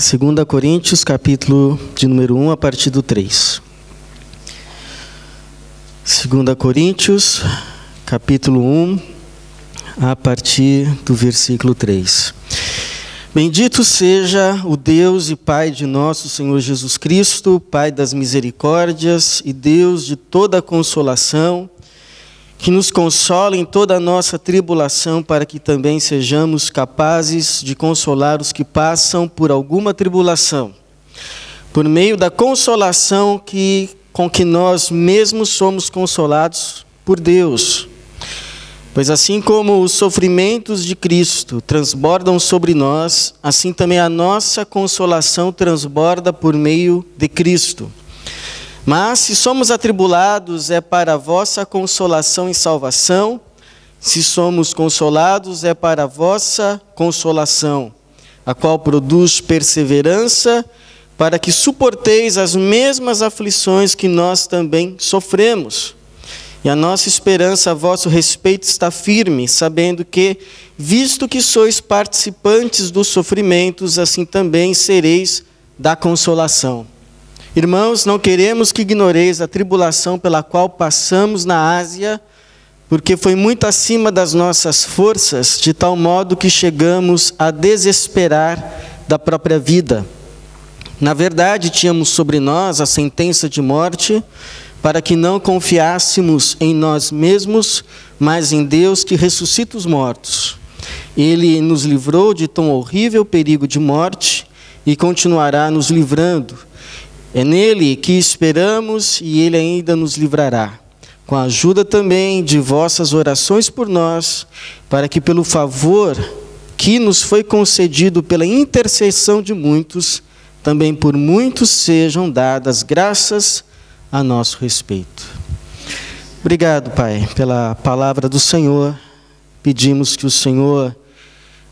2 Coríntios, capítulo de número 1, a partir do 3. 2 Coríntios, capítulo 1, a partir do versículo 3. Bendito seja o Deus e Pai de nosso Senhor Jesus Cristo, Pai das misericórdias e Deus de toda a consolação, que nos consola em toda a nossa tribulação, para que também sejamos capazes de consolar os que passam por alguma tribulação, por meio da consolação com que nós mesmos somos consolados por Deus. Pois assim como os sofrimentos de Cristo transbordam sobre nós, assim também a nossa consolação transborda por meio de Cristo. Mas se somos atribulados, é para a vossa consolação e salvação. Se somos consolados, é para a vossa consolação, a qual produz perseverança, para que suporteis as mesmas aflições que nós também sofremos. E a nossa esperança a vosso respeito está firme, sabendo que, visto que sois participantes dos sofrimentos, assim também sereis da consolação. Irmãos, não queremos que ignoreis a tribulação pela qual passamos na Ásia, porque foi muito acima das nossas forças, de tal modo que chegamos a desesperar da própria vida. Na verdade, tínhamos sobre nós a sentença de morte, para que não confiássemos em nós mesmos, mas em Deus que ressuscita os mortos. Ele nos livrou de tão horrível perigo de morte e continuará nos livrando. É nele que esperamos e ele ainda nos livrará, com a ajuda também de vossas orações por nós, para que pelo favor que nos foi concedido pela intercessão de muitos, também por muitos sejam dadas graças a nosso respeito. Obrigado, Pai, pela palavra do Senhor. Pedimos que o Senhor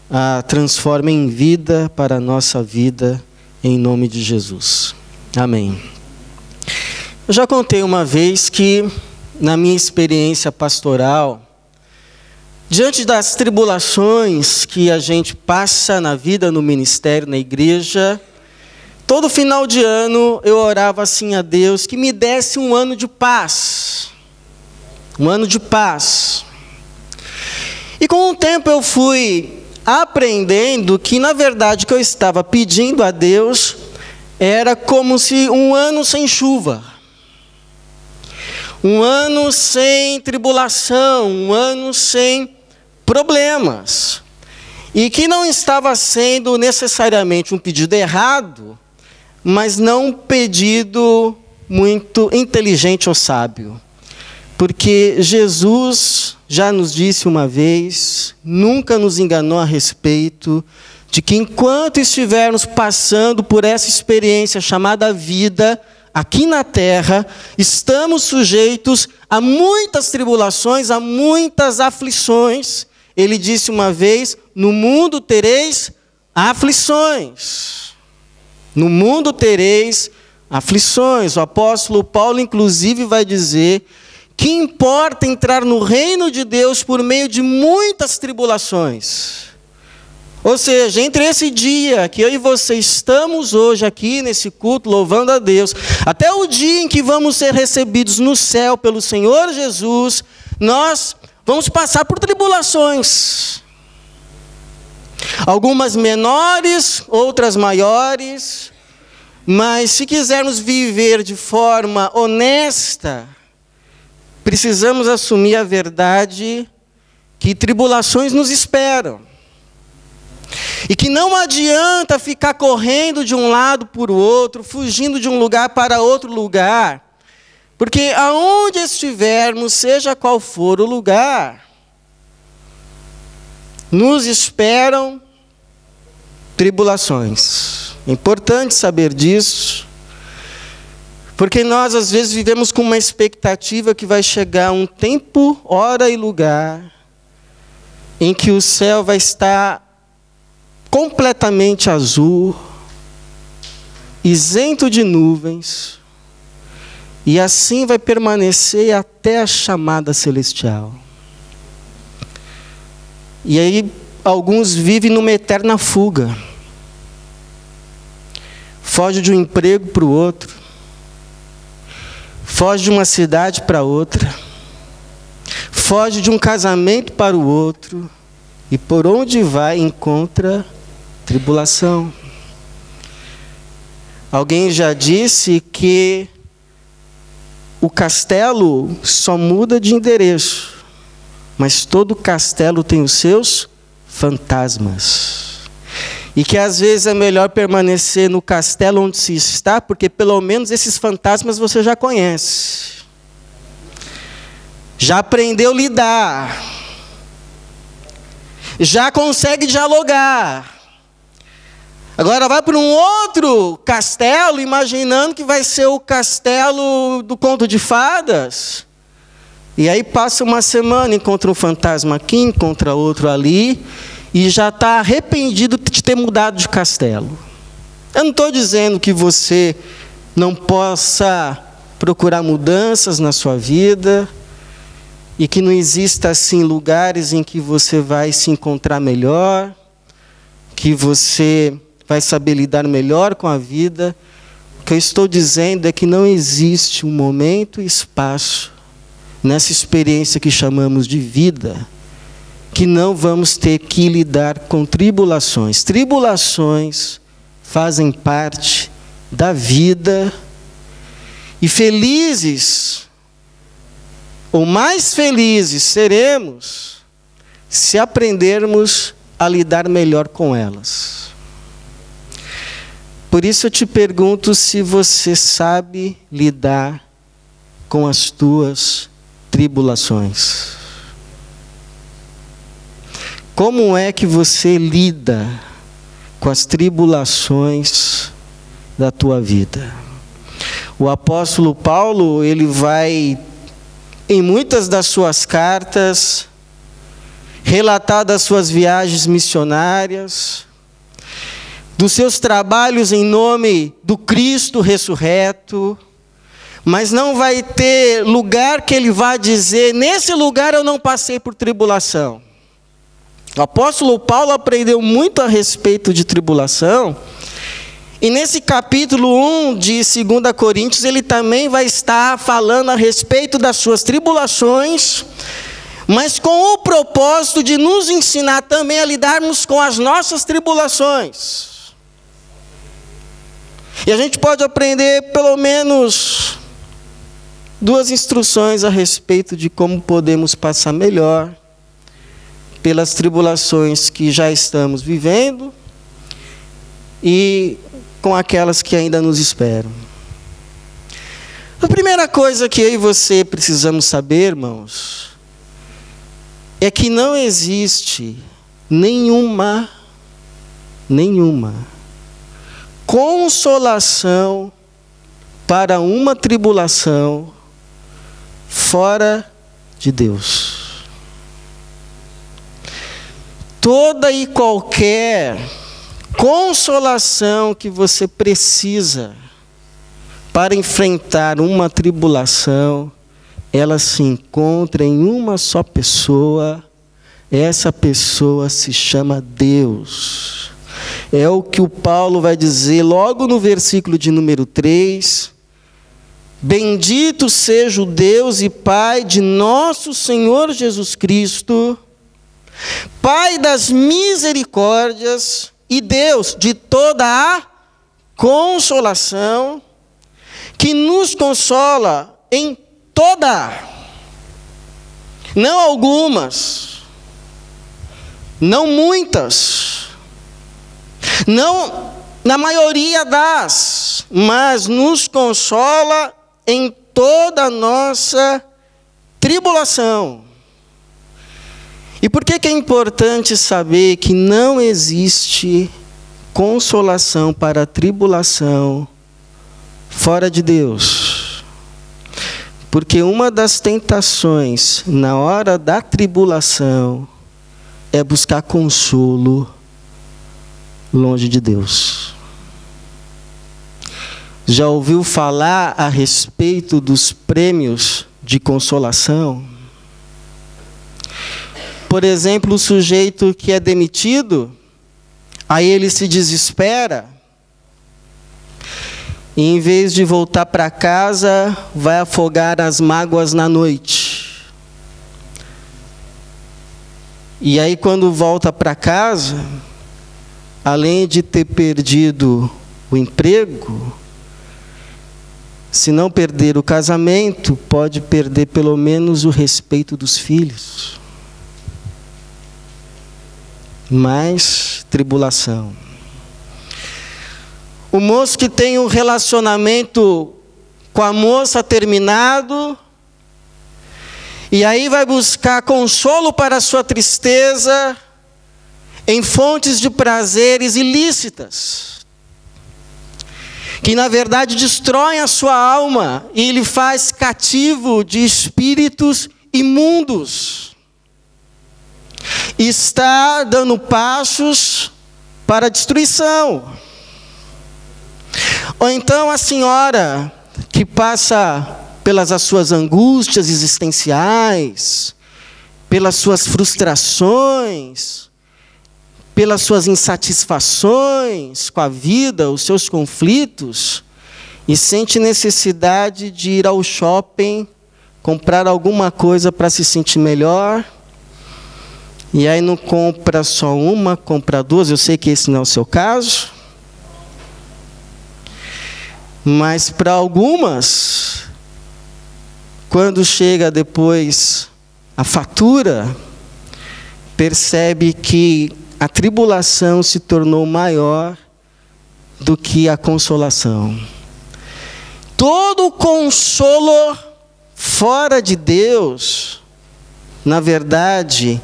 a transforme em vida para a nossa vida, em nome de Jesus. Amém. Eu já contei uma vez que, na minha experiência pastoral, diante das tribulações que a gente passa na vida, no ministério, na igreja, todo final de ano eu orava assim a Deus que me desse um ano de paz. Um ano de paz. E com o tempo eu fui aprendendo que, na verdade, o que eu estava pedindo a Deus era como se um ano sem chuva, um ano sem tribulação, um ano sem problemas. E que não estava sendo necessariamente um pedido errado, mas não um pedido muito inteligente ou sábio. Porque Jesus já nos disse uma vez, nunca nos enganou a respeito de que enquanto estivermos passando por essa experiência chamada vida, aqui na terra, estamos sujeitos a muitas tribulações, a muitas aflições. Ele disse uma vez, no mundo tereis aflições. No mundo tereis aflições. O apóstolo Paulo, inclusive, vai dizer que importa entrar no reino de Deus por meio de muitas tribulações. Ou seja, entre esse dia que eu e você estamos hoje aqui nesse culto louvando a Deus, até o dia em que vamos ser recebidos no céu pelo Senhor Jesus, nós vamos passar por tribulações. Algumas menores, outras maiores, mas se quisermos viver de forma honesta, precisamos assumir a verdade que tribulações nos esperam. E que não adianta ficar correndo de um lado para o outro, fugindo de um lugar para outro lugar. Porque aonde estivermos, seja qual for o lugar, nos esperam tribulações. É importante saber disso, porque nós às vezes vivemos com uma expectativa que vai chegar um tempo, hora e lugar, em que o céu vai estar completamente azul, isento de nuvens, e assim vai permanecer até a chamada celestial. E aí alguns vivem numa eterna fuga. foge de um emprego para o outro, foge de uma cidade para outra, foge de um casamento para o outro, e por onde vai encontra tribulação. Alguém já disse que o castelo só muda de endereço, mas todo castelo tem os seus fantasmas. E que às vezes é melhor permanecer no castelo onde se está, porque pelo menos esses fantasmas você já conhece. Já aprendeu a lidar. Já consegue dialogar. Agora vai para um outro castelo, imaginando que vai ser o castelo do conto de fadas. E aí passa uma semana, encontra um fantasma aqui, encontra outro ali, e já está arrependido de ter mudado de castelo. Eu não estou dizendo que você não possa procurar mudanças na sua vida, e que não exista assim lugares em que você vai se encontrar melhor, que você vai saber lidar melhor com a vida. O que eu estou dizendo é que não existe um momento e espaço nessa experiência que chamamos de vida, que não vamos ter que lidar com tribulações. Tribulações fazem parte da vida, e felizes, ou mais felizes seremos, se aprendermos a lidar melhor com elas. Por isso eu te pergunto se você sabe lidar com as tuas tribulações. Como é que você lida com as tribulações da tua vida? O apóstolo Paulo, ele vai, em muitas das suas cartas, relatar das suas viagens missionárias, dos seus trabalhos em nome do Cristo ressurreto, mas não vai ter lugar que ele vá dizer, nesse lugar eu não passei por tribulação. O apóstolo Paulo aprendeu muito a respeito de tribulação, e nesse capítulo 1 de 2 Coríntios, ele também vai estar falando a respeito das suas tribulações, mas com o propósito de nos ensinar também a lidarmos com as nossas tribulações. E a gente pode aprender pelo menos 2 instruções a respeito de como podemos passar melhor pelas tribulações que já estamos vivendo e com aquelas que ainda nos esperam. A primeira coisa que eu e você precisamos saber, irmãos, é que não existe nenhuma consolação para uma tribulação fora de Deus. Toda e qualquer consolação que você precisa para enfrentar uma tribulação, ela se encontra em uma só pessoa. Essa pessoa se chama Deus. É o que o Paulo vai dizer logo no versículo de número 3. Bendito seja o Deus e Pai de nosso Senhor Jesus Cristo, Pai das misericórdias e Deus de toda a consolação, que nos consola em toda, não algumas, não muitas, não na maioria das, mas nos consola em toda a nossa tribulação. E por que é importante saber que não existe consolação para a tribulação fora de Deus? Porque uma das tentações na hora da tribulação é buscar consolo longe de Deus. Já ouviu falar a respeito dos prêmios de consolação? Por exemplo, o sujeito que é demitido, aí ele se desespera, E em vez de voltar para casa, vai afogar as mágoas na noite. E aí quando volta para casa, além de ter perdido o emprego, se não perder o casamento, pode perder pelo menos o respeito dos filhos. Mais tribulação. O moço que tem um relacionamento com a moça terminado, e aí vai buscar consolo para a sua tristeza em fontes de prazeres ilícitas, que na verdade destroem a sua alma e lhe faz cativo de espíritos imundos. Está dando passos para a destruição. Ou então a senhora que passa pelas suas angústias existenciais, pelas suas frustrações, pelas suas insatisfações com a vida, os seus conflitos, e sente necessidade de ir ao shopping, comprar alguma coisa para se sentir melhor, e aí não compra só uma, compra duas. Eu sei que esse não é o seu caso, mas para algumas, quando chega depois a fatura, percebe que a tribulação se tornou maior do que a consolação. Todo consolo fora de Deus, na verdade,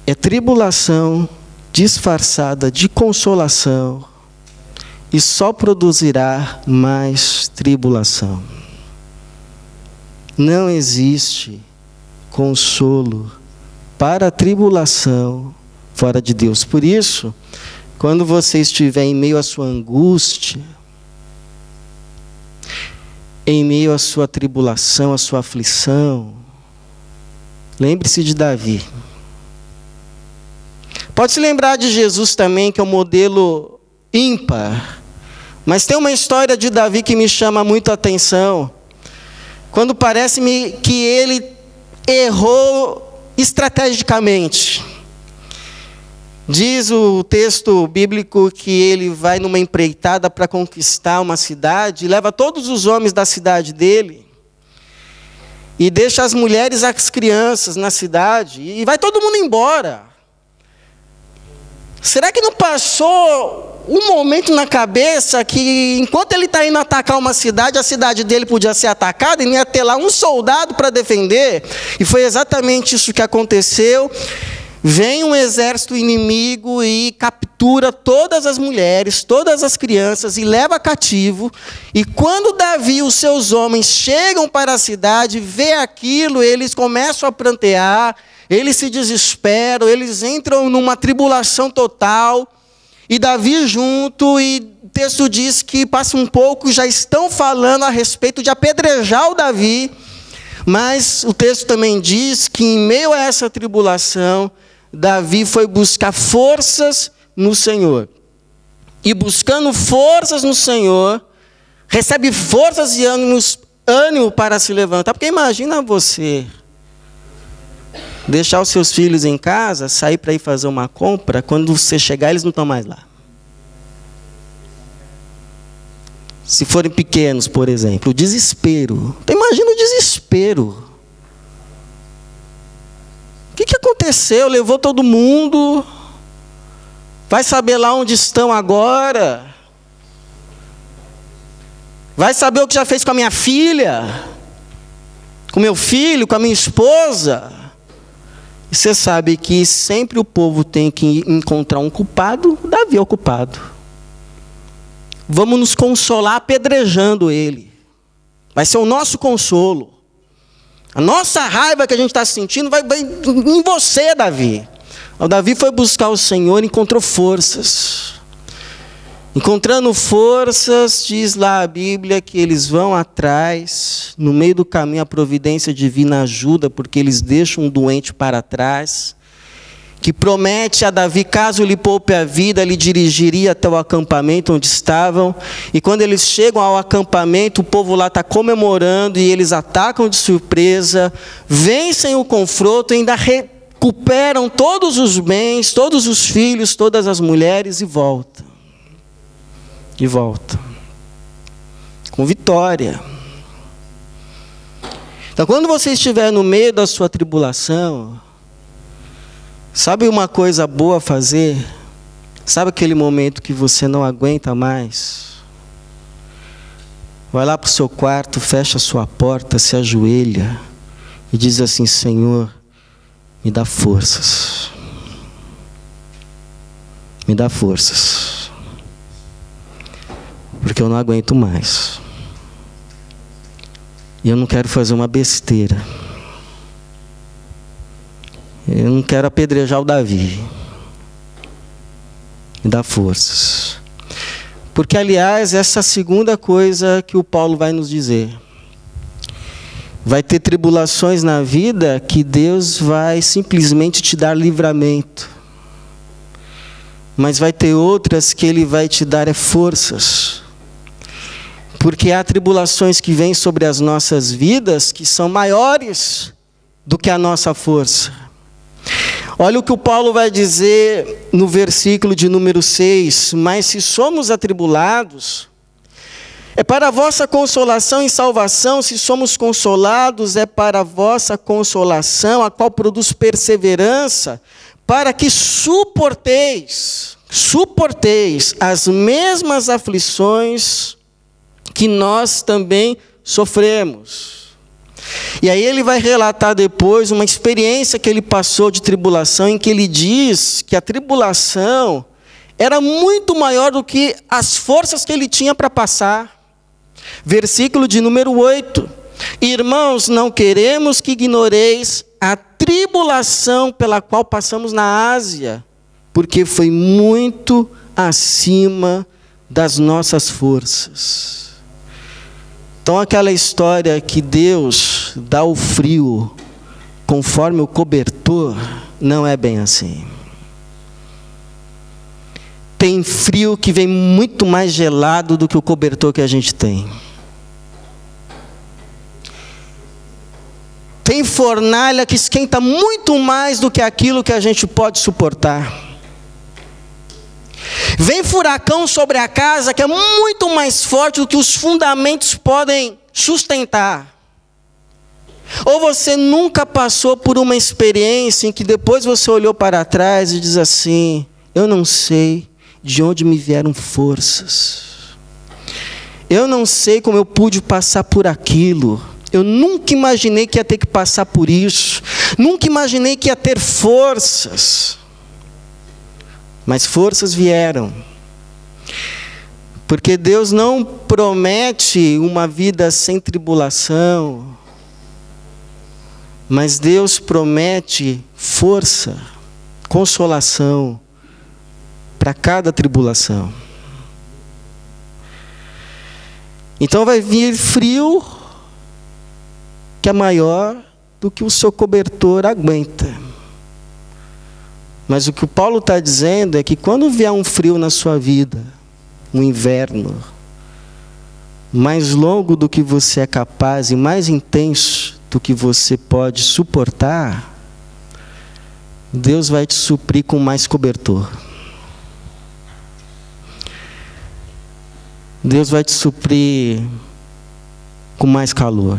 é tribulação disfarçada de consolação e só produzirá mais tribulação. Não existe consolo para a tribulação fora de Deus. Por isso, quando você estiver em meio à sua angústia, em meio à sua tribulação, à sua aflição, lembre-se de Davi. Pode se lembrar de Jesus também, que é um modelo ímpar. Mas tem uma história de Davi que me chama muito a atenção. Quando parece-me que ele errou estrategicamente. Diz o texto bíblico que ele vai numa empreitada para conquistar uma cidade, leva todos os homens da cidade dele, e deixa as mulheres e as crianças na cidade, e vai todo mundo embora. Será que não passou um momento na cabeça que, enquanto ele está indo atacar uma cidade, a cidade dele podia ser atacada e não ia ter lá um soldado para defender? E foi exatamente isso que aconteceu. Vem um exército inimigo e captura todas as mulheres, todas as crianças e leva cativo. E quando Davi e os seus homens chegam para a cidade, vê aquilo, eles começam a prantear, eles se desesperam, eles entram numa tribulação total. E Davi junto, e o texto diz que passa um pouco, já estão falando a respeito de apedrejar o Davi. Mas o texto também diz que em meio a essa tribulação, Davi foi buscar forças no Senhor. E buscando forças no Senhor, recebe forças e ânimo para se levantar. Porque imagina você deixar os seus filhos em casa, sair para ir fazer uma compra, quando você chegar eles não estão mais lá. Se forem pequenos, por exemplo, o desespero. Então imagina o desespero. O que aconteceu? Levou todo mundo. Vai saber lá onde estão agora. Vai saber o que já fez com a minha filha, com meu filho, com a minha esposa. E você sabe que sempre o povo tem que encontrar um culpado. Davi é o culpado. Vamos nos consolar apedrejando ele. Vai ser o nosso consolo. A nossa raiva que a gente está sentindo vai em você, Davi. O Davi foi buscar o Senhor e encontrou forças. Encontrando forças, diz lá a Bíblia que eles vão atrás, no meio do caminho a providência divina ajuda, porque eles deixam um doente para trás. que promete a Davi, caso lhe poupe a vida, lhe dirigiria até o acampamento onde estavam. E quando eles chegam ao acampamento, o povo lá está comemorando e eles atacam de surpresa, vencem o confronto e ainda recuperam todos os bens, todos os filhos, todas as mulheres e voltam. E voltam. Com vitória. Então, quando você estiver no meio da sua tribulação, sabe uma coisa boa a fazer? Sabe aquele momento que você não aguenta mais? Vai lá para o seu quarto, fecha a sua porta, se ajoelha e diz assim: Senhor, me dá forças. Me dá forças. Porque eu não aguento mais. E eu não quero fazer uma besteira. Eu não quero apedrejar o Davi. Me dá forças. Porque, aliás, essa é a segunda coisa que o Paulo vai nos dizer. Vai ter tribulações na vida que Deus vai simplesmente te dar livramento. Mas vai ter outras que Ele vai te dar forças. Porque há tribulações que vêm sobre as nossas vidas que são maiores do que a nossa força. Olha o que o Paulo vai dizer no versículo de número 6. Mas se somos atribulados, é para a vossa consolação e salvação. Se somos consolados, é para a vossa consolação, a qual produz perseverança, para que suporteis as mesmas aflições que nós também sofremos. E aí ele vai relatar depois uma experiência que ele passou de tribulação, em que ele diz que a tribulação era muito maior do que as forças que ele tinha para passar. Versículo de número 8. Irmãos, não queremos que ignoreis a tribulação pela qual passamos na Ásia, porque foi muito acima das nossas forças. Então, aquela história que Deus dá o frio conforme o cobertor, não é bem assim. Tem frio que vem muito mais gelado do que o cobertor que a gente tem. Tem fornalha que esquenta muito mais do que aquilo que a gente pode suportar. Vem furacão sobre a casa que é muito mais forte do que os fundamentos podem sustentar. Ou você nunca passou por uma experiência em que depois você olhou para trás e diz assim: eu não sei de onde me vieram forças. Eu não sei como eu pude passar por aquilo. Eu nunca imaginei que ia ter que passar por isso. Nunca imaginei que ia ter forças. Mas forças vieram. Porque Deus não promete uma vida sem tribulação. Mas Deus promete força, consolação para cada tribulação. Então vai vir frio que é maior do que o seu cobertor aguenta. Mas o que o Paulo está dizendo é que quando vier um frio na sua vida, um inverno, mais longo do que você é capaz e mais intenso do que você pode suportar, Deus vai te suprir com mais cobertor. Deus vai te suprir com mais calor.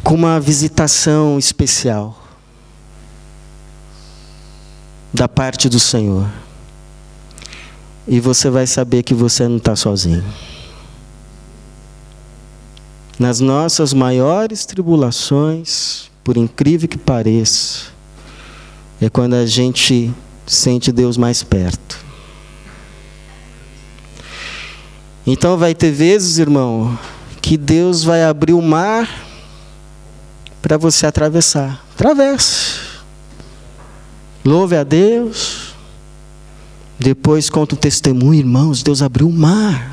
Com uma visitação especial da parte do Senhor. E você vai saber que você não está sozinho. Nas nossas maiores tribulações, por incrível que pareça, é quando a gente sente Deus mais perto. Então vai ter vezes, irmão, que Deus vai abrir o mar para você atravessar. Atravesse. Louve a Deus. Depois conta um testemunho, irmãos, Deus abriu o mar.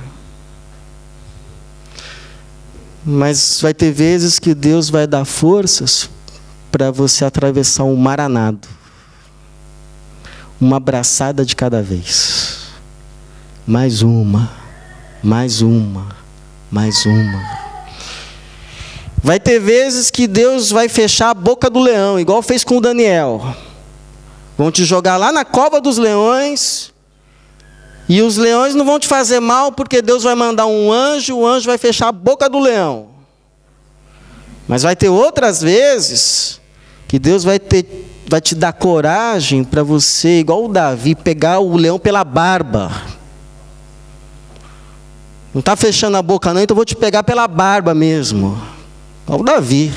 Mas vai ter vezes que Deus vai dar forças para você atravessar um mar a nado. Uma braçada de cada vez. Mais uma, mais uma, mais uma. Vai ter vezes que Deus vai fechar a boca do leão, igual fez com o Daniel. Vão te jogar lá na cova dos leões, e os leões não vão te fazer mal, porque Deus vai mandar um anjo, o anjo vai fechar a boca do leão. Mas vai ter outras vezes que Deus vai te dar coragem para você, igual o Davi, pegar o leão pela barba. Não está fechando a boca não, então eu vou te pegar pela barba mesmo. Igual o Davi.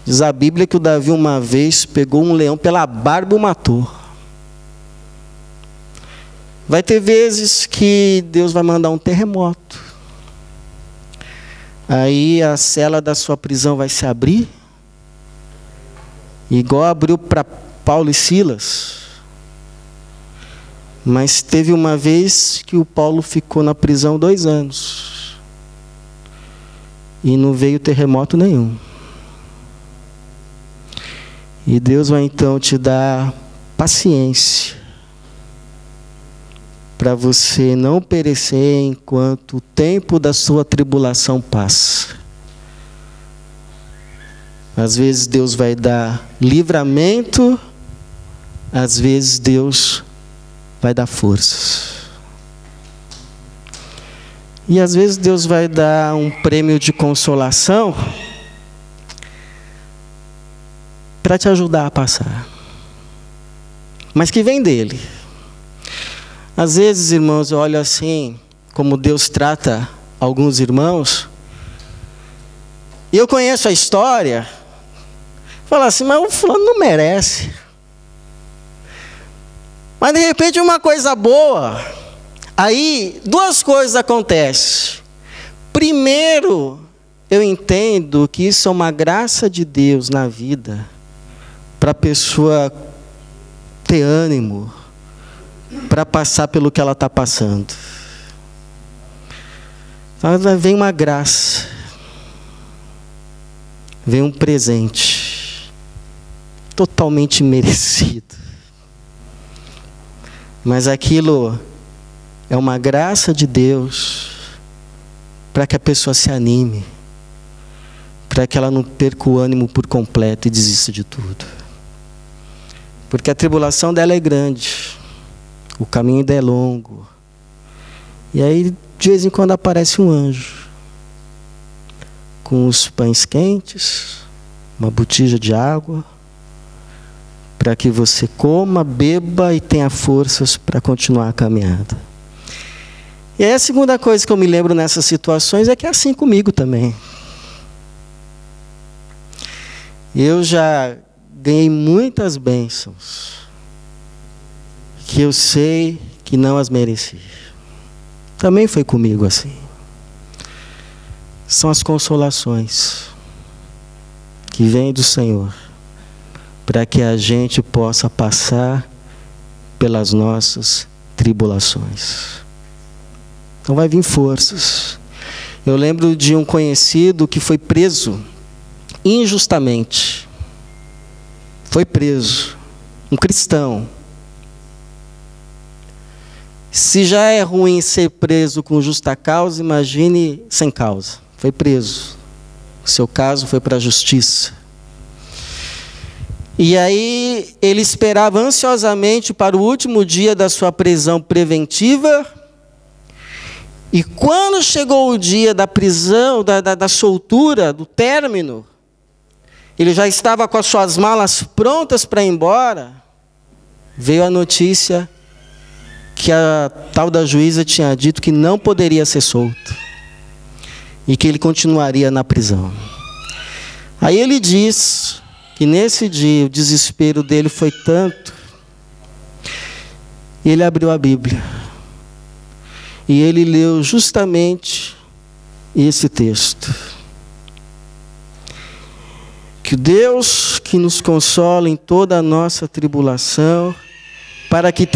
Diz a Bíblia que o Davi uma vez pegou um leão pela barba e o matou. Vai ter vezes que Deus vai mandar um terremoto. Aí a cela da sua prisão vai se abrir, igual abriu para Paulo e Silas. Mas teve uma vez que o Paulo ficou na prisão 2 anos. E não veio terremoto nenhum. E Deus vai então te dar paciência, para você não perecer enquanto o tempo da sua tribulação passa. Às vezes Deus vai dar livramento, às vezes Deus vai dar forças. E às vezes Deus vai dar um prêmio de consolação para te ajudar a passar. Mas que vem dele. Às vezes, irmãos, eu olho assim, como Deus trata alguns irmãos, e eu conheço a história, falo assim, mas o fulano não merece. Mas de repente uma coisa boa, aí 2 coisas acontecem. Primeiro, eu entendo que isso é uma graça de Deus na vida, para a pessoa ter ânimo, para passar pelo que ela está passando. Então vem uma graça, vem um presente, totalmente merecido. Mas aquilo é uma graça de Deus, para que a pessoa se anime, para que ela não perca o ânimo por completo e desista de tudo. Porque a tribulação dela é grande. O caminho ainda é longo. E aí, de vez em quando, aparece um anjo. Com os pães quentes, uma botija de água, para que você coma, beba e tenha forças para continuar a caminhada. E aí a segunda coisa que eu me lembro nessas situações é que é assim comigo também. Eu já ganhei muitas bênçãos que eu sei que não as mereci. Também foi comigo assim. São as consolações que vêm do Senhor, para que a gente possa passar pelas nossas tribulações. Então vai vir forças. Eu lembro de um conhecido que foi preso injustamente. Foi preso. Um cristão. Se já é ruim ser preso com justa causa, imagine sem causa. Foi preso. O seu caso foi para a justiça. E aí ele esperava ansiosamente para o último dia da sua prisão preventiva. E quando chegou o dia da prisão, da soltura, do término, ele já estava com as suas malas prontas para ir embora. Veio a notícia que a tal da juíza tinha dito que não poderia ser solto. E que ele continuaria na prisão. Aí ele diz que nesse dia o desespero dele foi tanto, e ele abriu a Bíblia. E ele leu justamente esse texto. Que Deus que nos consola em toda a nossa tribulação, para que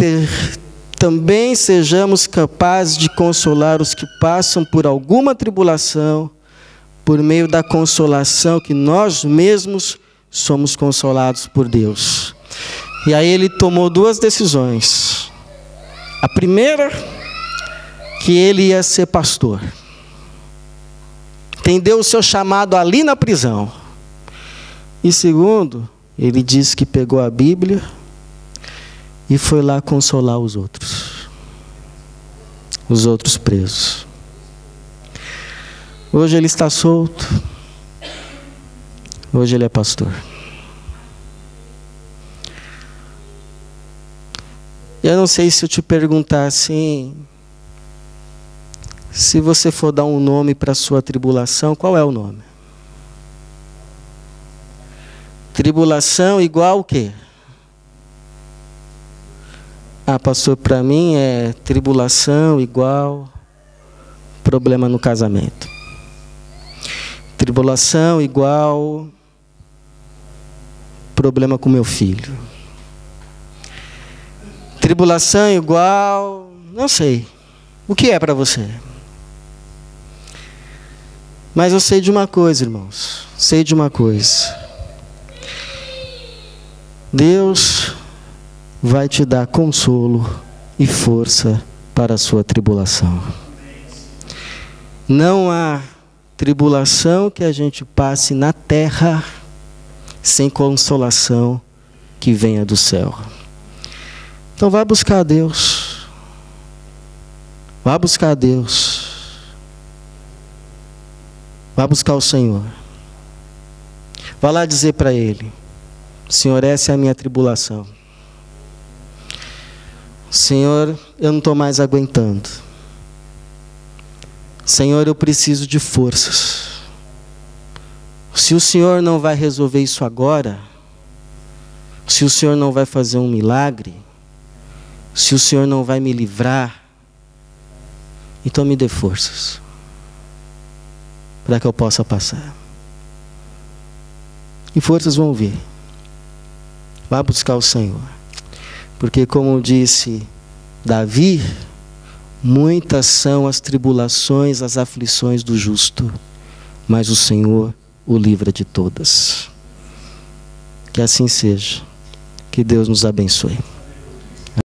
também sejamos capazes de consolar os que passam por alguma tribulação, por meio da consolação que nós mesmos somos consolados por Deus. E aí ele tomou 2 decisões. A primeira, que ele ia ser pastor. Entendeu o seu chamado ali na prisão. E segundo, ele disse que pegou a Bíblia e foi lá consolar os outros presos. Hoje ele está solto. Hoje ele é pastor. Eu não sei se eu te perguntar assim, se você for dar um nome para a sua tribulação, qual é o nome? Tribulação igual o quê? Ah, pastor, para mim é tribulação igual problema no casamento. Tribulação igual problema com meu filho. Tribulação igual, não sei. O que é para você? Mas eu sei de uma coisa, irmãos. Sei de uma coisa. Deus vai te dar consolo e força para a sua tribulação. Não há tribulação que a gente passe na terra sem consolação que venha do céu. Então vá buscar a Deus. Vá buscar a Deus. Vá buscar o Senhor. Vá lá dizer para Ele: Senhor, essa é a minha tribulação. Senhor, eu não estou mais aguentando. Senhor, eu preciso de forças. Se o Senhor não vai resolver isso agora, se o Senhor não vai fazer um milagre, se o Senhor não vai me livrar, então me dê forças para que eu possa passar. E forças vão vir. Vá buscar o Senhor. Porque como disse Davi, muitas são as tribulações, as aflições do justo, mas o Senhor o livra de todas. Que assim seja. Que Deus nos abençoe.